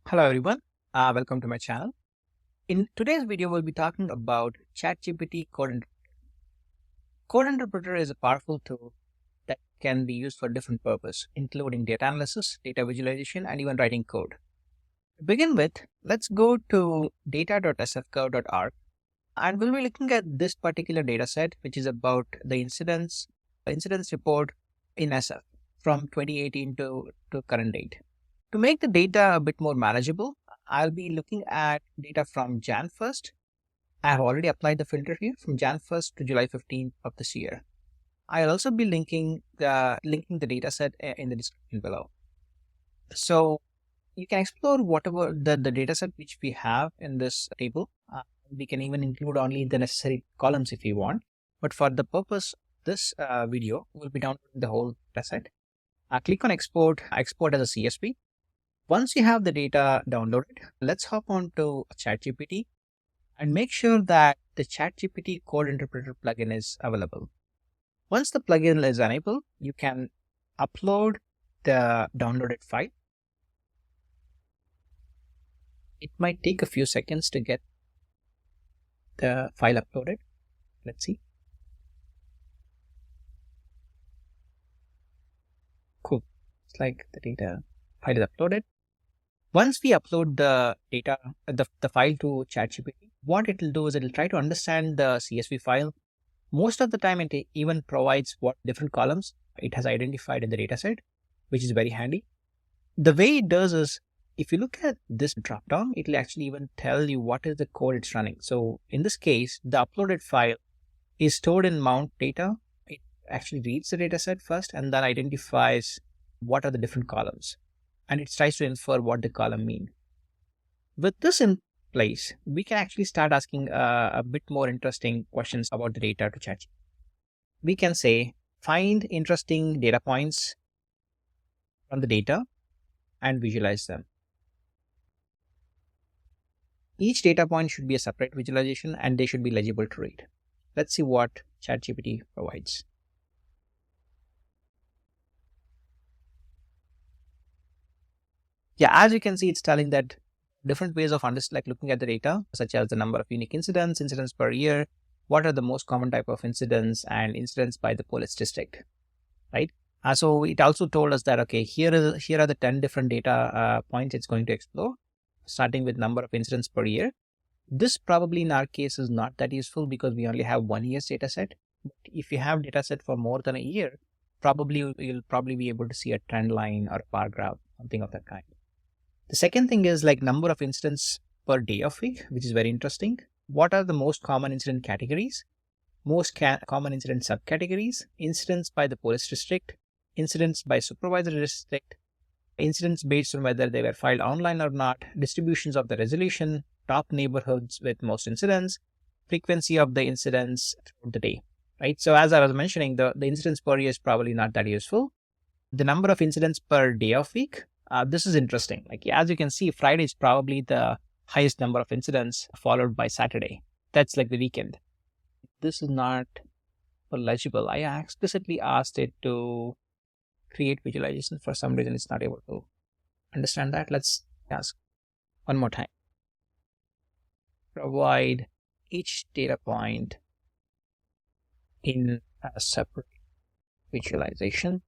Hello everyone, welcome to my channel. In today's video, we'll be talking about ChatGPT Code Interpreter. Code Interpreter is a powerful tool that can be used for different purposes, including data analysis, data visualization, and even writing code. To begin with, let's go to data.sfgov.org and we'll be looking at this particular data set, which is about the incidence report in SF from 2018 to current date. To make the data a bit more manageable, I'll be looking at data from Jan 1st. I have already applied the filter here from Jan 1st to July 15th of this year. I'll also be linking the data set in the description below. So you can explore whatever the data set which we have in this table. We can even include only the necessary columns if you want. But for the purpose of this video, we'll be downloading the whole data set. Click on export as a CSV. Once you have the data downloaded, let's hop on to ChatGPT and make sure that the ChatGPT Code Interpreter plugin is available. Once the plugin is enabled, you can upload the downloaded file. It might take a few seconds to get the file uploaded. Let's see. Cool. It's like the data file is uploaded. Once we upload the data, the file to ChatGPT, what it will do is it will try to understand the CSV file. Most of the time, it even provides what different columns it has identified in the dataset, which is very handy. The way it does is, if you look at this dropdown, it will actually even tell you what is the code it's running. So in this case, the uploaded file is stored in mount data. It actually reads the dataset first and then identifies what are the different columns. And it tries to infer what the column mean. With this in place, we can actually start asking a bit more interesting questions about the data to ChatGPT. We can say, find interesting data points from the data and visualize them. Each data point should be a separate visualization and they should be legible to read. Let's see what ChatGPT provides. Yeah, as you can see, it's telling that different ways of looking at the data, such as the number of unique incidents per year, what are the most common type of incidents, and incidents by the police district, right? So it also told us that, okay, here are the 10 different data points it's going to explore, starting with number of incidents per year. This probably in our case is not that useful because we only have 1 year's data set. But if you have data set for more than a year, you'll probably be able to see a trend line or a bar graph, something of that kind. The second thing is like number of incidents per day of week, which is very interesting. What are the most common incident categories? Most common incident subcategories, incidents by the police district, incidents by supervisory district, incidents based on whether they were filed online or not, distributions of the resolution, top neighborhoods with most incidents, frequency of the incidents throughout the day, right? So as I was mentioning, the incidents per year is probably not that useful. The number of incidents per day of week, this is interesting. Like, as you can see, Friday is probably the highest number of incidents, followed by Saturday. That's like the weekend. This is not legible. I explicitly asked it to create visualizations. For some reason, it's not able to understand that. Let's ask one more time. Provide each data point in a separate visualization.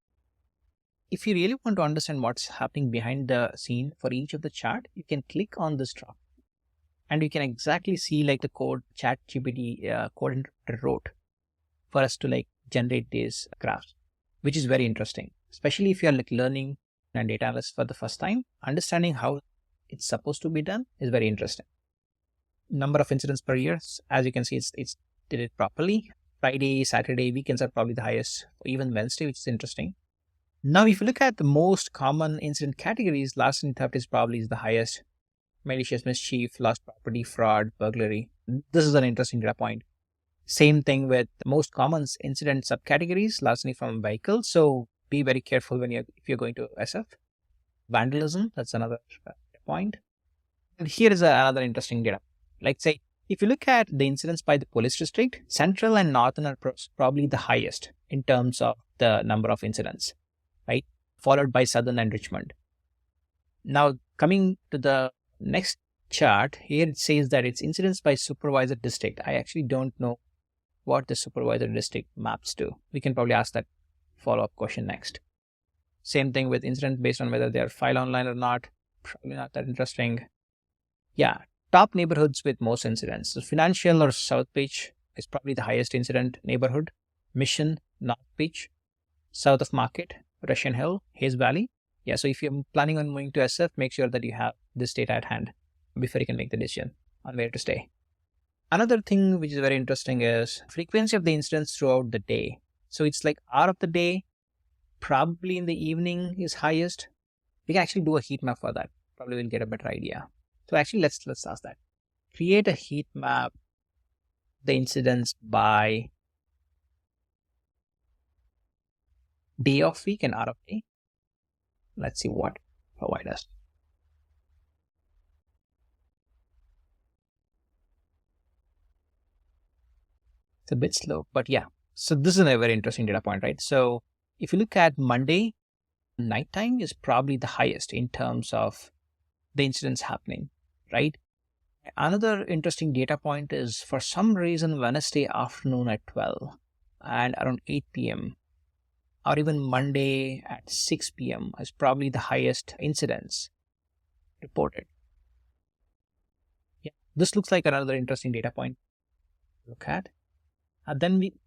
If you really want to understand what's happening behind the scene for each of the chart, you can click on this drop and you can exactly see like the code ChatGPT Code Interpreter wrote for us to like generate these graphs, which is very interesting, especially if you're like learning and data analysis for the first time. Understanding how it's supposed to be done is very interesting. Number of incidents per year, as you can see, it's did it properly. Friday, Saturday, weekends are probably the highest, or even Wednesday, which is interesting. Now, if you look at the most common incident categories, larceny theft is probably the highest. Malicious mischief, lost property, fraud, burglary. This is an interesting data point. Same thing with the most common incident subcategories, larceny from vehicles. So be very careful if you're going to SF. Vandalism, that's another point. And here is another interesting data. Like say, if you look at the incidents by the police district, Central and Northern are probably the highest in terms of the number of incidents, right? Followed by Southern and Richmond. Now, coming to the next chart, here it says that it's incidents by supervisor district. I actually don't know what the supervisor district maps to. We can probably ask that follow-up question next. Same thing with incidents based on whether they are filed online or not. Probably not that interesting. Yeah, top neighborhoods with most incidents. So Financial or South Beach is probably the highest incident neighborhood. Mission, North Beach, south of Market, Russian Hill, Hayes Valley. Yeah, so if you're planning on moving to SF, make sure that you have this data at hand before you can make the decision on where to stay. Another thing which is very interesting is frequency of the incidents throughout the day. So it's like hour of the day, probably in the evening is highest. We can actually do a heat map for that. Probably we'll get a better idea. So actually, let's ask that. Create a heat map, the incidents by day of week and hour of day. Let's see what provide us. It's a bit slow, but yeah. So this is a very interesting data point, right? So if you look at Monday, nighttime is probably the highest in terms of the incidents happening, right? Another interesting data point is for some reason Wednesday afternoon at 12 and around 8 p.m. or even Monday at 6 p.m. is probably the highest incidence reported. Yeah, this looks like another interesting data point to look at.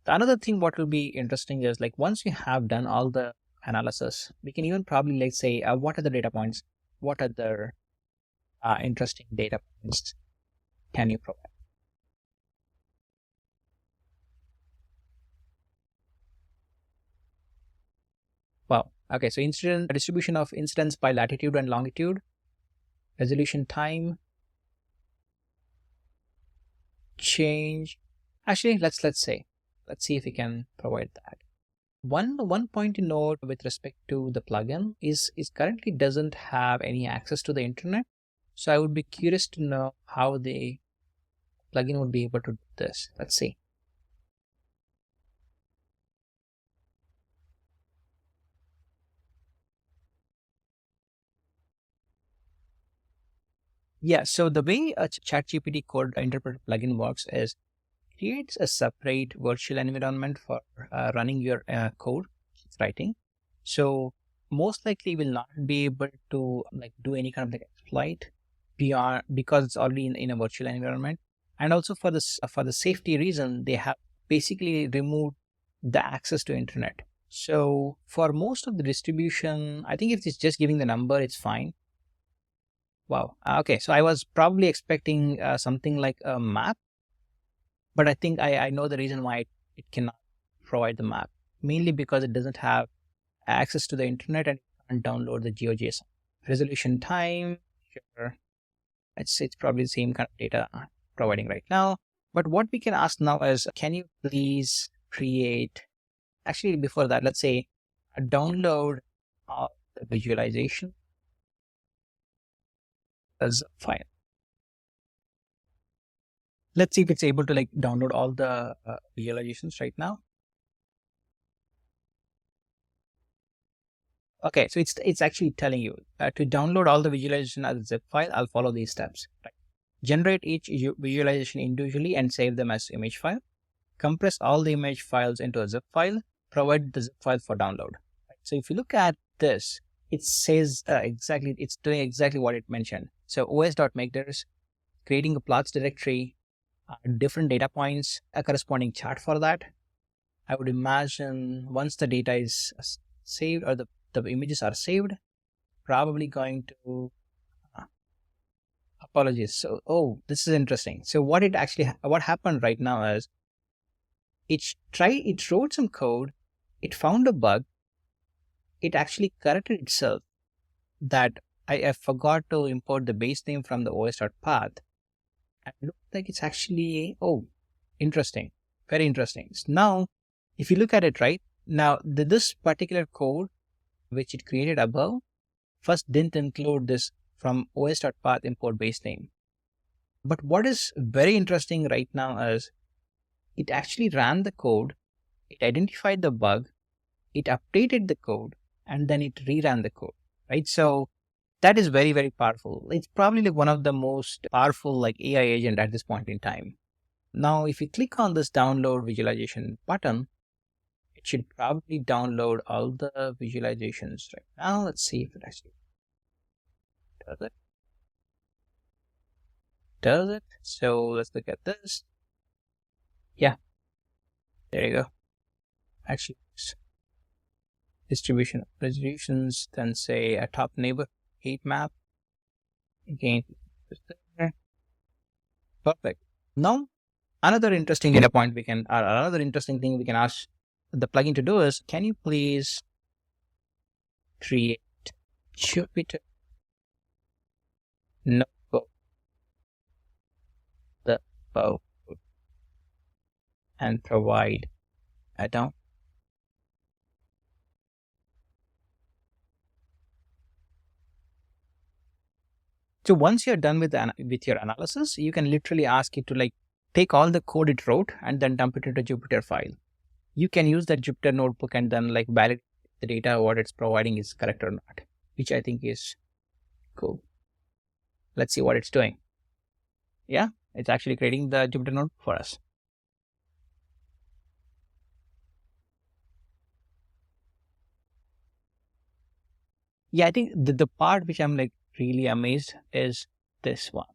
Another thing what will be interesting is like once you have done all the analysis, we can even probably like say what are the data points, what are the interesting data points can you provide? Wow. Okay, so incident distribution of incidents by latitude and longitude, resolution time, change. Actually, let's see if we can provide that. One point to note with respect to the plugin is currently doesn't have any access to the internet. So I would be curious to know how the plugin would be able to do this. Let's see. Yeah, so the way a ChatGPT Code Interpreter plugin works is creates a separate virtual environment for running your code writing. So most likely will not be able to like do any kind of like exploit beyond because it's already in a virtual environment. And also for the safety reason, they have basically removed the access to internet. So for most of the distribution, I think if it's just giving the number, it's fine. Wow. Okay. So I was probably expecting something like a map, but I think I know the reason why it cannot provide the map, mainly because it doesn't have access to the internet and can't download the GeoJSON. Resolution time, sure. It's probably the same kind of data providing right now. But what we can ask now is, can you please create, actually before that, let's say a download of the visualization as a file. Let's see if it's able to like download all the visualizations right now. Okay, so it's actually telling you to download all the visualization as a zip file. I'll follow these steps. Right? Generate each visualization individually and save them as image file. Compress all the image files into a zip file. Provide the zip file for download. Right? So if you look at this, it says exactly, it's doing exactly what it mentioned. So os.makeDirs, creating a plots directory, different data points, a corresponding chart for that. I would imagine once the data is saved or the images are saved, probably going to apologies. So, oh, this is interesting. So what happened right now is it wrote some code, it found a bug, it actually corrected itself that I forgot to import the base name from the os.path. And it looks like it's actually, oh, interesting, very interesting. So now, if you look at it right now, this particular code which it created above first didn't include this from os.path import base name. But what is very interesting right now is it actually ran the code, it identified the bug, it updated the code, and then it reran the code, right? So That is very, very powerful. It's probably like one of the most powerful like AI agent at this point in time. Now, if you click on this download visualization button, it should probably download all the visualizations right now. Let's see if it actually does it. Does it? So let's look at this. Yeah, there you go. Actually, distribution of resolutions, then say a top neighbor heat map. Again, perfect. Now, another interesting data point we can, or another interesting thing we can ask the plugin to do is, can you please create Jupyter notebook, the code, and provide a down. So once you're done with your analysis, you can literally ask it to like take all the code it wrote and then dump it into a Jupyter file. You can use that Jupyter notebook and then like validate the data, what it's providing is correct or not, which I think is cool. Let's see what it's doing. Yeah, it's actually creating the Jupyter notebook for us. Yeah, I think the part which I'm like really amazed is this one.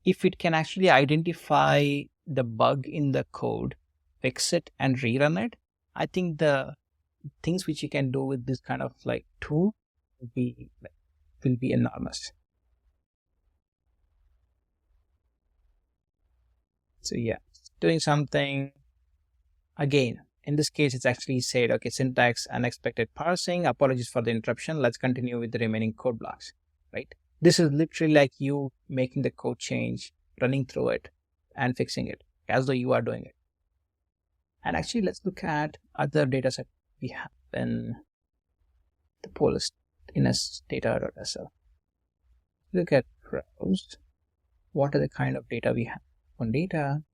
If it can actually identify the bug in the code, fix it and rerun it, I think the things which you can do with this kind of like tool will be enormous. So yeah, doing something again. In this case, it's actually said, okay, syntax, unexpected parsing, apologies for the interruption. Let's continue with the remaining code blocks, right? This is literally like you making the code change, running through it and fixing it as though you are doing it. And actually, let's look at other data set we have in the police in data.sl. Look at browse. What are the kind of data we have on data?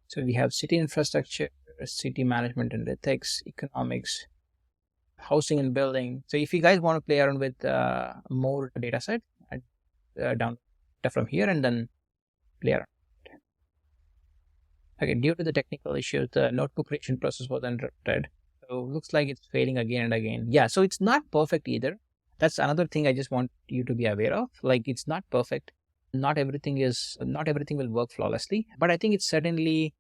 So we have city infrastructure, city management and ethics, economics, housing and building. So if you guys want to play around with more data set, down from here and then play around. Okay, due to the technical issues, the notebook creation process was interrupted. So looks like it's failing again and again. Yeah, so it's not perfect either. That's another thing I just want you to be aware of. Like, it's not perfect. Not everything will work flawlessly, but I think it's certainly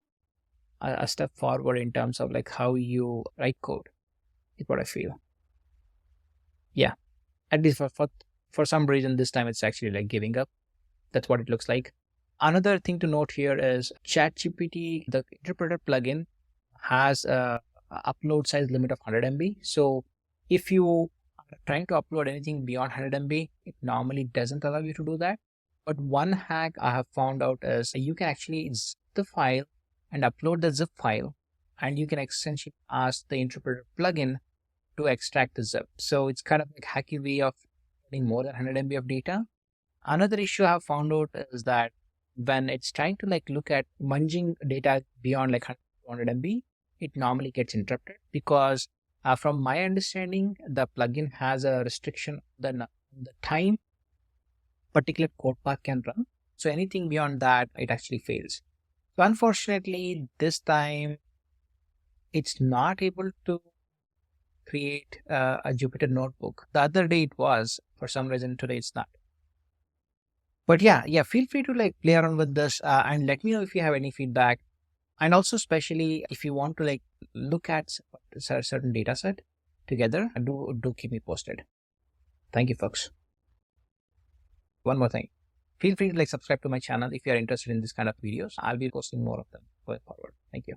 a step forward in terms of like how you write code, is what I feel. Yeah, at least for some reason this time it's actually like giving up. That's what it looks like. Another thing to note here is ChatGPT, the interpreter plugin, has a upload size limit of 100 MB. So if you are trying to upload anything beyond 100 MB, it normally doesn't allow you to do that. But one hack I have found out is you can actually zip the file and upload the zip file, and you can essentially ask the interpreter plugin to extract the zip. So it's kind of like a hacky way of getting more than 100 MB of data. Another issue I have found out is that when it's trying to like look at munging data beyond like 100 MB, it normally gets interrupted because from my understanding, the plugin has a restriction on the time particular code path can run. So anything beyond that, it actually fails. So unfortunately, this time it's not able to create a Jupyter notebook. The other day it was, for some reason today it's not. But yeah, feel free to like play around with this and let me know if you have any feedback. And also especially if you want to like look at a certain data set together, do keep me posted. Thank you, folks. One more thing. Feel free to like subscribe to my channel if you are interested in this kind of videos. I'll be posting more of them going forward. Thank you.